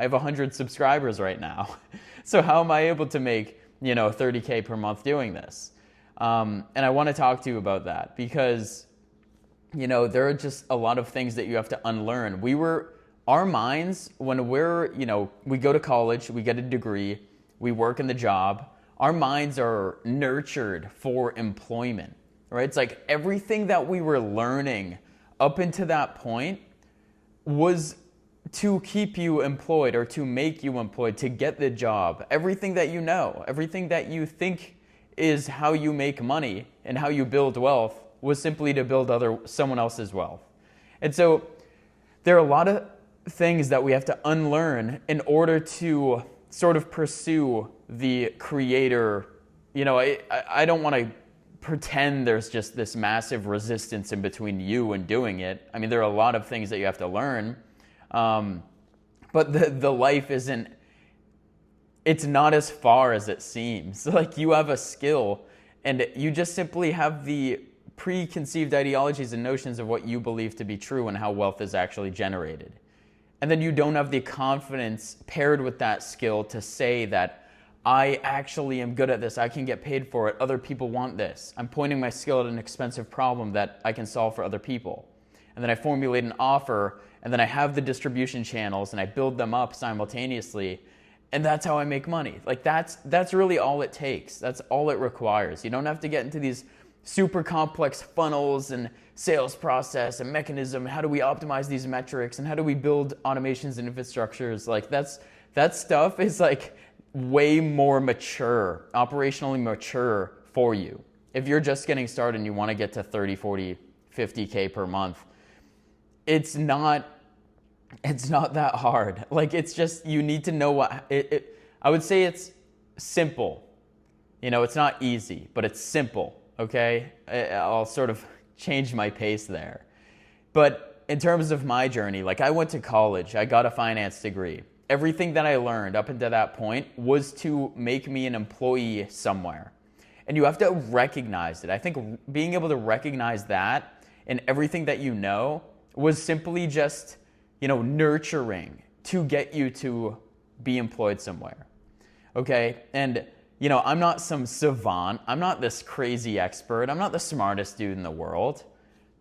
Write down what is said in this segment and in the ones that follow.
I have 100 subscribers right now. So how am I able to make, 30K per month doing this? And I want to talk to you about that because, there are just a lot of things that you have to unlearn. Our minds, when we go to college, we get a degree, we work in the job, our minds are nurtured for employment, right? It's like everything that we were learning up until that point was to keep you employed or to make you employed, to get the job. Everything that you know, everything that you think is how you make money and how you build wealth was simply to build someone else's wealth. And so there are a lot of things that we have to unlearn in order to sort of pursue the creator. I don't want to pretend there's just this massive resistance in between you and doing it. I mean, there are a lot of things that you have to learn. But the life it's not as far as it seems. Like you have a skill and you just simply have the preconceived ideologies and notions of what you believe to be true and how wealth is actually generated. And then you don't have the confidence paired with that skill to say that I actually am good at this. I can get paid for it. Other people want this. I'm pointing my skill at an expensive problem that I can solve for other people. And then I formulate an offer, and then I have the distribution channels and I build them up simultaneously. And that's how I make money. Like that's really all it takes. That's all it requires. You don't have to get into these super complex funnels and sales process and mechanism. How do we optimize these metrics and how do we build automations and infrastructures? Like that stuff is like way more mature, operationally mature for you. If you're just getting started and you want to get to 30, 40, 50K per month, it's not that hard. Like it's just, you need to know I would say it's simple. It's not easy, but it's simple. Okay, I'll sort of change my pace there. But in terms of my journey, like I went to college, I got a finance degree. Everything that I learned up until that point was to make me an employee somewhere. And you have to recognize it. I think being able to recognize that in everything that you know was simply just, nurturing to get you to be employed somewhere. Okay, and I'm not some savant. I'm not this crazy expert. I'm not the smartest dude in the world.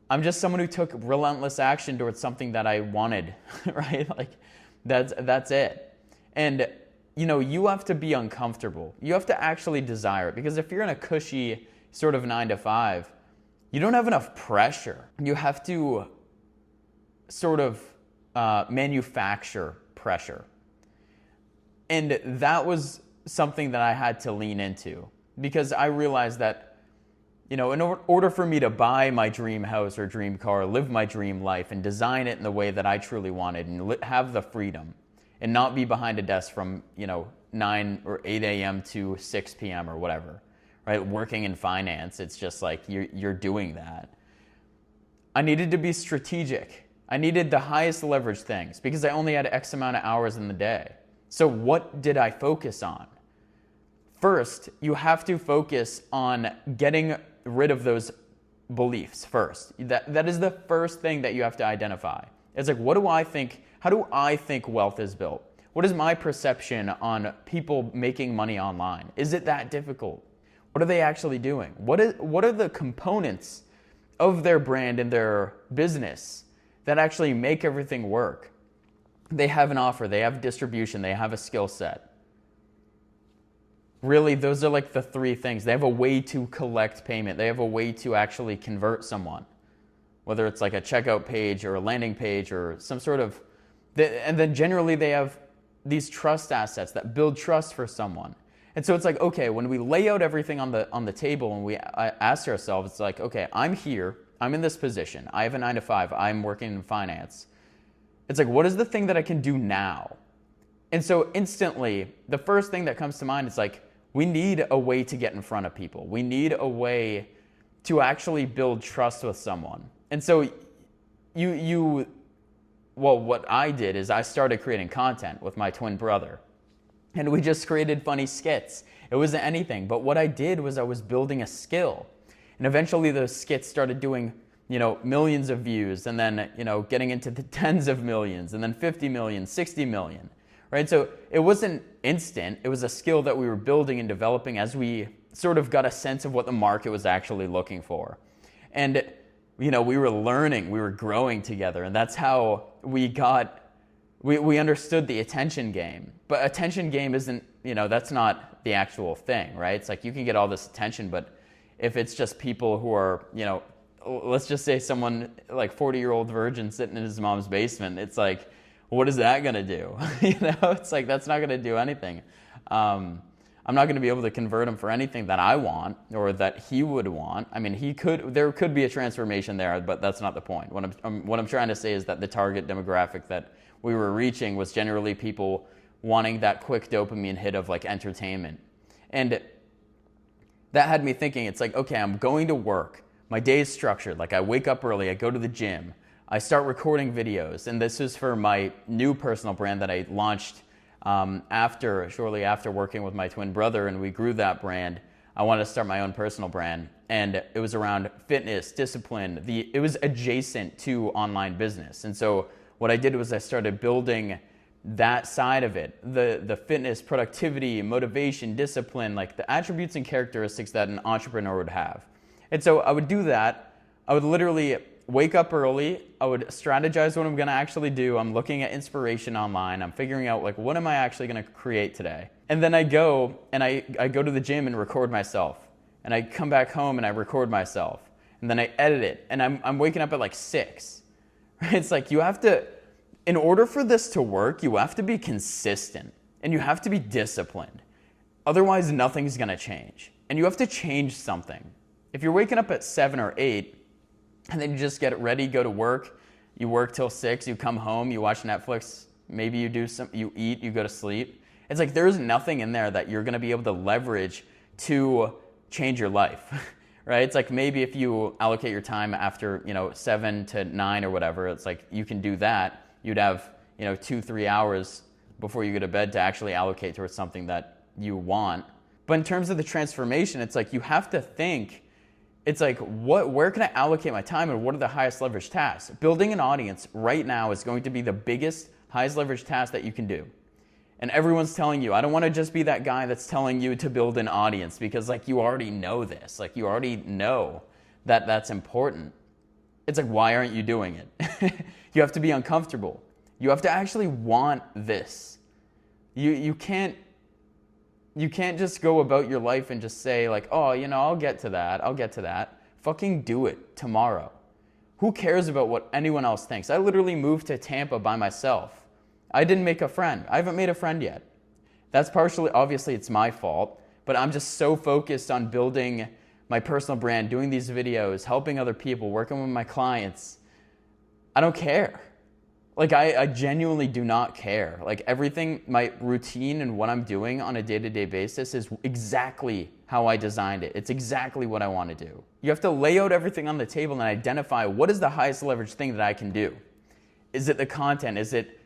I'm just someone who took relentless action towards something that I wanted, right? Like that's it. And you have to be uncomfortable. You have to actually desire it, because if you're in a cushy sort of 9 to 5, you don't have enough pressure. You have to sort of manufacture pressure. And that was something that I had to lean into, because I realized that, in order for me to buy my dream house or dream car, live my dream life and design it in the way that I truly wanted and have the freedom and not be behind a desk from, 9 or 8 a.m. to 6 p.m. or whatever, right? Working in finance, it's just like you're doing that. I needed to be strategic. I needed the highest leverage things because I only had X amount of hours in the day. So what did I focus on? First, you have to focus on getting rid of those beliefs first. That is the first thing that you have to identify. It's like, what do I think? How do I think wealth is built? What is my perception on people making money online? Is it that difficult? What are they actually doing? What are the components of their brand and their business that actually make everything work? They have an offer, they have distribution, they have a skill set. Really, those are like the 3 things. They have a way to collect payment. They have a way to actually convert someone, whether it's like a checkout page or a landing page or some sort of, and then generally they have these trust assets that build trust for someone. And so it's like, okay, when we lay out everything on the table and we ask ourselves, it's like, okay, I'm here, I'm in this position, I have a 9 to 5, I'm working in finance. It's like, what is the thing that I can do now? And so instantly, the first thing that comes to mind is like, we need a way to get in front of people. We need a way to actually build trust with someone. And so what I did is I started creating content with my twin brother. And we just created funny skits. It wasn't anything. But what I did was I was building a skill. And eventually those skits started doing, millions of views, and then, getting into the tens of millions, and then 50 million, 60 million. right? So it wasn't instant. It was a skill that we were building and developing as we sort of got a sense of what the market was actually looking for. And, we were learning, we were growing together, and that's how we understood the attention game. But attention game isn't, that's not the actual thing, right? It's like you can get all this attention, but if it's just people who are, let's just say someone like 40-year-old virgin sitting in his mom's basement, it's like, what is that going to do? It's like, that's not going to do anything. I'm not going to be able to convert him for anything that I want or that he would want. I mean, there could be a transformation there, but that's not the point. What I'm trying to say is that the target demographic that we were reaching was generally people wanting that quick dopamine hit of like entertainment. And that had me thinking, it's like, okay, I'm going to work. My day is structured. Like I wake up early, I go to the gym, I start recording videos. And this is for my new personal brand that I launched shortly after working with my twin brother, and we grew that brand. I wanted to start my own personal brand, and it was around fitness, discipline. It was adjacent to online business. And so what I did was I started building that side of it, the fitness, productivity, motivation, discipline, like the attributes and characteristics that an entrepreneur would have. And so I would do that. I would literally wake up early. I would strategize what I'm going to actually do. I'm looking at inspiration online. I'm figuring out like, what am I actually going to create today? And then I go to the gym and record myself. And I come back home and I record myself. And then I edit it. And I'm waking up at like 6. Right? It's like you have to, in order for this to work, you have to be consistent and you have to be disciplined. Otherwise, nothing's going to change. And you have to change something. If you're waking up at 7 or 8 and then you just get ready, go to work, you work till 6, you come home, you watch Netflix, maybe you eat, you go to sleep. It's like there's nothing in there that you're going to be able to leverage to change your life. Right? It's like maybe if you allocate your time after, 7 to 9 or whatever, it's like you can do that. You'd have, 2-3 hours before you go to bed to actually allocate towards something that you want. But in terms of the transformation, it's like you have to think, it's like, where can I allocate my time and what are the highest leverage tasks? Building an audience right now is going to be the biggest, highest leverage task that you can do. And everyone's telling you, I don't want to just be that guy that's telling you to build an audience because like you already know this. Like you already know that that's important. It's like, why aren't you doing it? You have to be uncomfortable. You have to actually want this. You can't just go about your life and just say like, oh, I'll get to that. Fucking do it tomorrow. Who cares about what anyone else thinks? I literally moved to Tampa by myself. I didn't make a friend. I haven't made a friend yet. That's partially, obviously it's my fault, but I'm just so focused on building my personal brand, doing these videos, helping other people, working with my clients. I don't care. Like I genuinely do not care. Like everything, my routine and what I'm doing on a day-to-day basis is exactly how I designed it. It's exactly what I want to do. You have to lay out everything on the table and identify what is the highest leverage thing that I can do. Is it the content? Is it,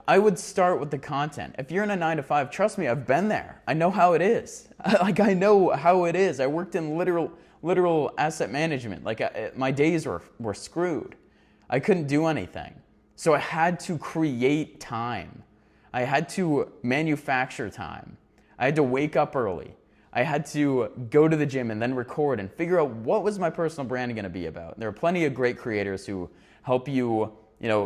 I would start with the content. If you're in a 9-to-5, trust me, I've been there. I know how it is. Like I know how it is. I worked in literal asset management. Like my days were screwed. I couldn't do anything. So I had to create time. I had to manufacture time. I had to wake up early. I had to go to the gym and then record and figure out what was my personal brand going to be about. There are plenty of great creators who help you,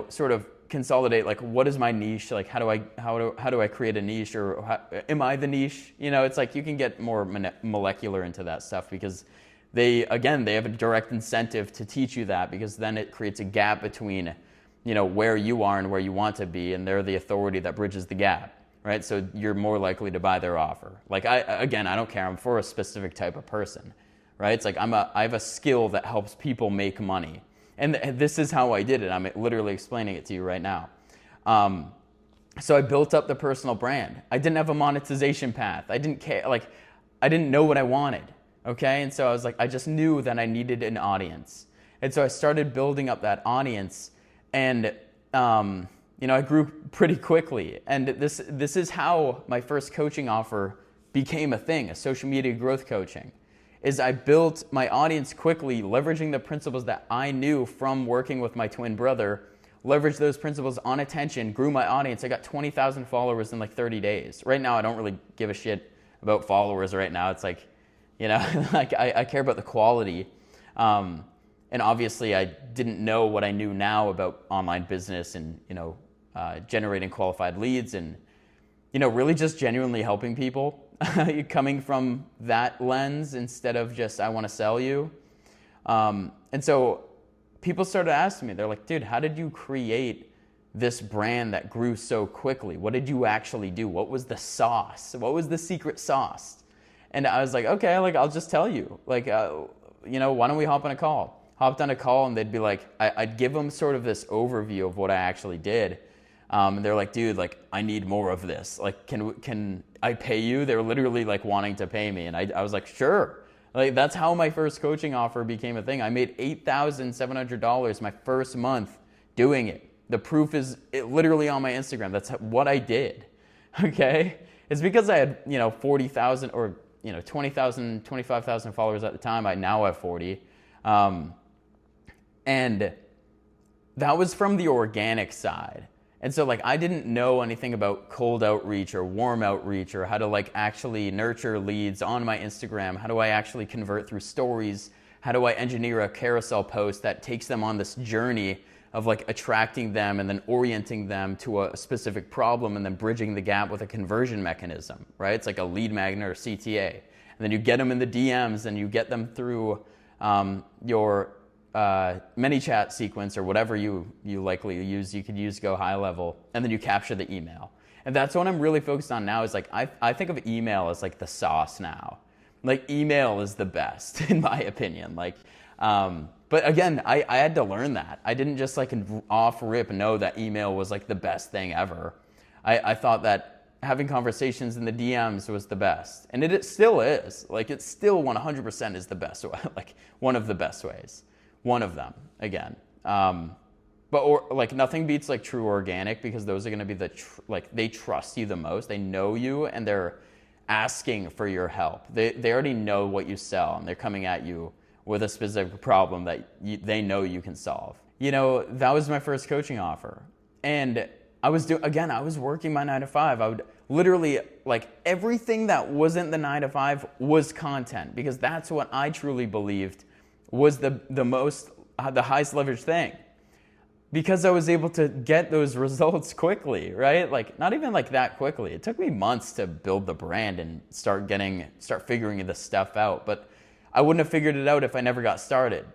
sort of consolidate like what is my niche, like how do I create a niche, or am I the niche? It's like you can get more molecular into that stuff because they have a direct incentive to teach you that, because then it creates a gap between where you are and where you want to be, and they're the authority that bridges the gap, right? So you're more likely to buy their offer. Like I don't care. I'm for a specific type of person, right? It's like I have a skill that helps people make money. And this is how I did it. I'm literally explaining it to you right now. So I built up the personal brand. I didn't have a monetization path. I didn't care. Like, I didn't know what I wanted. Okay. And so I was like, I just knew that I needed an audience. And so I started building up that audience, and, I grew pretty quickly. And this is how my first coaching offer became a thing, a social media growth coaching. Is I built my audience quickly, leveraging the principles that I knew from working with my twin brother, leveraged those principles on attention, grew my audience. I got 20,000 followers in like 30 days. Right now, I don't really give a shit about followers right now. It's like, you know, like I care about the quality. And obviously I didn't know what I knew now about online business and, you know, generating qualified leads and, you know, really just genuinely helping people coming from that lens instead of just, I want to sell you. And so people started asking me, they're like, dude, how did you create this brand that grew so quickly? What did you actually do? What was the sauce? What was the secret sauce? And I was like, okay, like, I'll just tell you, like, you know, why don't we hop on a call? Hopped on a call and they'd be like, I'd give them sort of this overview of what I actually did. And they're like, dude, like, I need more of this. Like, can I pay you? They were literally like wanting to pay me. And I was like, sure. Like, that's how my first coaching offer became a thing. I made $8,700 my first month doing it. The proof is literally on my Instagram. That's what I did. Okay. It's because I had, you know, 40,000 or, you know, 20,000, 25,000 followers at the time. I now have 40. And that was from the organic side. And so like I didn't know anything about cold outreach or warm outreach or how to like actually nurture leads on my Instagram. How do I actually convert through stories? How do I engineer a carousel post that takes them on this journey of like attracting them and then orienting them to a specific problem and then bridging the gap with a conversion mechanism, right? It's like a lead magnet or CTA. And then you get them in the DMs and you get them through your ManyChat sequence or whatever you likely use. You could use Go High Level, and then you capture the email. And that's what I'm really focused on now is like, I think of email as like the sauce now. Like email is the best in my opinion. Like, but again, I had to learn that. I didn't just like off rip know that email was like the best thing ever. I thought that having conversations in the DMs was the best. And it still is. Like it still 100% is the best way, like one of the best ways. One of them, again. Like nothing beats like true organic because those are going to be like they trust you the most. They know you and they're asking for your help. They already know what you sell and they're coming at you with a specific problem that they know you can solve. You know, that was my first coaching offer. And I was working my 9 to 5. I would literally like everything that wasn't the 9 to 5 was content because that's what I truly believed was the highest leverage thing. Because I was able to get those results quickly, right? Like not even like that quickly. It took me months to build the brand and start figuring this stuff out. But I wouldn't have figured it out if I never got started.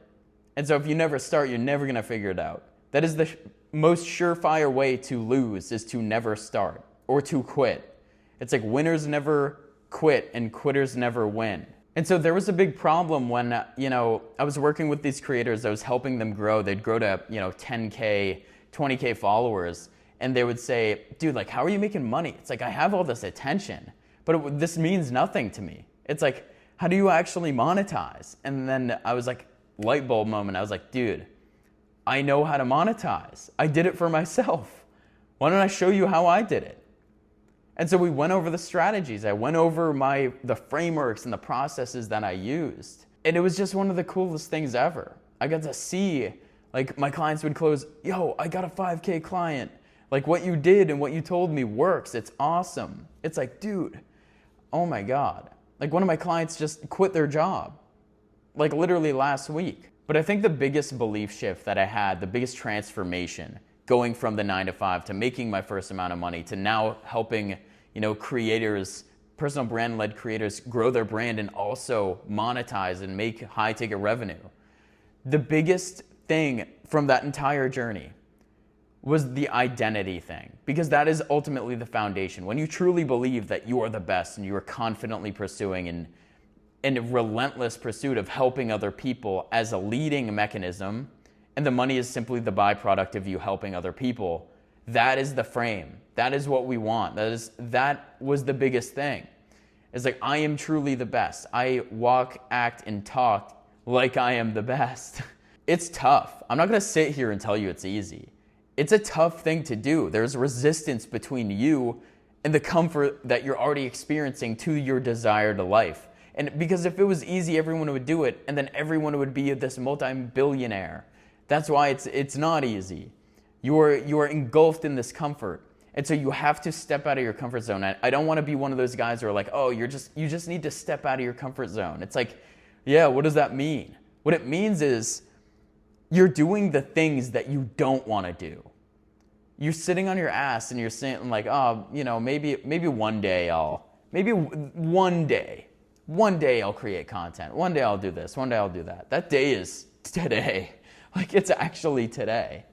And so if you never start, you're never gonna figure it out. That is the most surefire way to lose is to never start or to quit. It's like winners never quit and quitters never win. And so there was a big problem when, you know, I was working with these creators. I was helping them grow. They'd grow to, you know, 10K, 20K followers. And they would say, dude, like, how are you making money? It's like, I have all this attention, but this means nothing to me. It's like, how do you actually monetize? And then I was like, light bulb moment. I was like, dude, I know how to monetize. I did it for myself. Why don't I show you how I did it? And so we went over the strategies. I went over the frameworks and the processes that I used. And it was just one of the coolest things ever. I got to see, like my clients would close, yo, I got a 5K client. Like what you did and what you told me works. It's awesome. It's like, dude, oh my God. Like one of my clients just quit their job, like literally last week. But I think the biggest belief shift that I had, the biggest transformation going from the 9 to 5 to making my first amount of money to now helping, you know, creators, personal brand-led creators grow their brand and also monetize and make high-ticket revenue. The biggest thing from that entire journey was the identity thing, because that is ultimately the foundation. When you truly believe that you are the best and you are confidently pursuing and in a relentless pursuit of helping other people as a leading mechanism, and the money is simply the byproduct of you helping other people, that is the frame. That is what we want. That was the biggest thing. It's like, I am truly the best. I walk, act, and talk like I am the best. It's tough. I'm not gonna sit here and tell you it's easy. It's a tough thing to do. There's resistance between you and the comfort that you're already experiencing to your desired life. And because if it was easy, everyone would do it, and then everyone would be this multi-billionaire. That's why it's not easy. You are engulfed in this comfort. And so you have to step out of your comfort zone. I don't want to be one of those guys who are like, oh, you just need to step out of your comfort zone. It's like, yeah, what does that mean? What it means is you're doing the things that you don't want to do. You're sitting on your ass and you're saying like, oh, maybe one day one day I'll create content. One day I'll do this. One day I'll do that. That day is today. Like, it's actually today.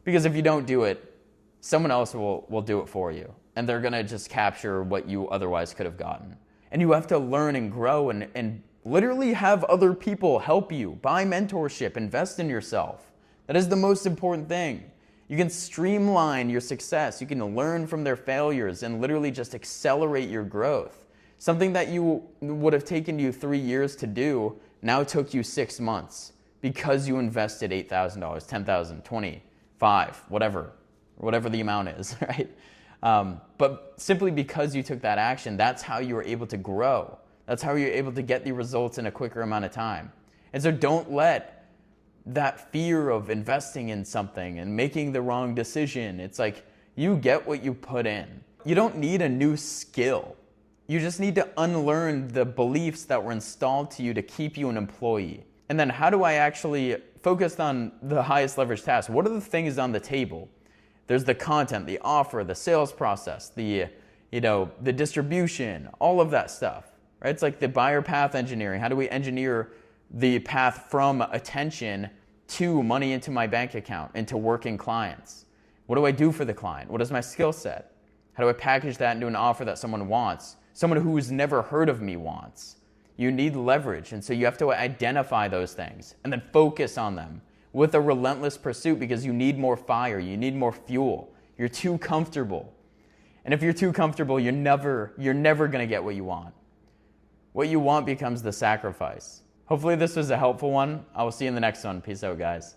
Because if you don't do it, someone else will do it for you. And they're going to just capture what you otherwise could have gotten. And you have to learn and grow and literally have other people help you. Buy mentorship. Invest in yourself. That is the most important thing. You can streamline your success. You can learn from their failures and literally just accelerate your growth. Something that you would have taken you 3 years to do now took you 6 months because you invested $8,000, $10,000, $20,000, $5,000, whatever the amount is, right? But simply because you took that action, that's how you were able to grow. That's how you're able to get the results in a quicker amount of time. And so don't let that fear of investing in something and making the wrong decision, it's like you get what you put in. You don't need a new skill. You just need to unlearn the beliefs that were installed to you to keep you an employee. And then how do I actually focus on the highest leverage tasks? What are the things on the table? There's the content, the offer, the sales process, the distribution, all of that stuff, right? It's like the buyer path engineering. How do we engineer the path from attention to money into my bank account, into working clients? What do I do for the client? What is my skill set? How do I package that into an offer that someone wants? Someone who's never heard of me wants. You need leverage, and so you have to identify those things and then focus on them with a relentless pursuit because you need more fire, you need more fuel. You're too comfortable. And if you're too comfortable, you're never going to get what you want. What you want becomes the sacrifice. Hopefully this was a helpful one. I will see you in the next one. Peace out, guys.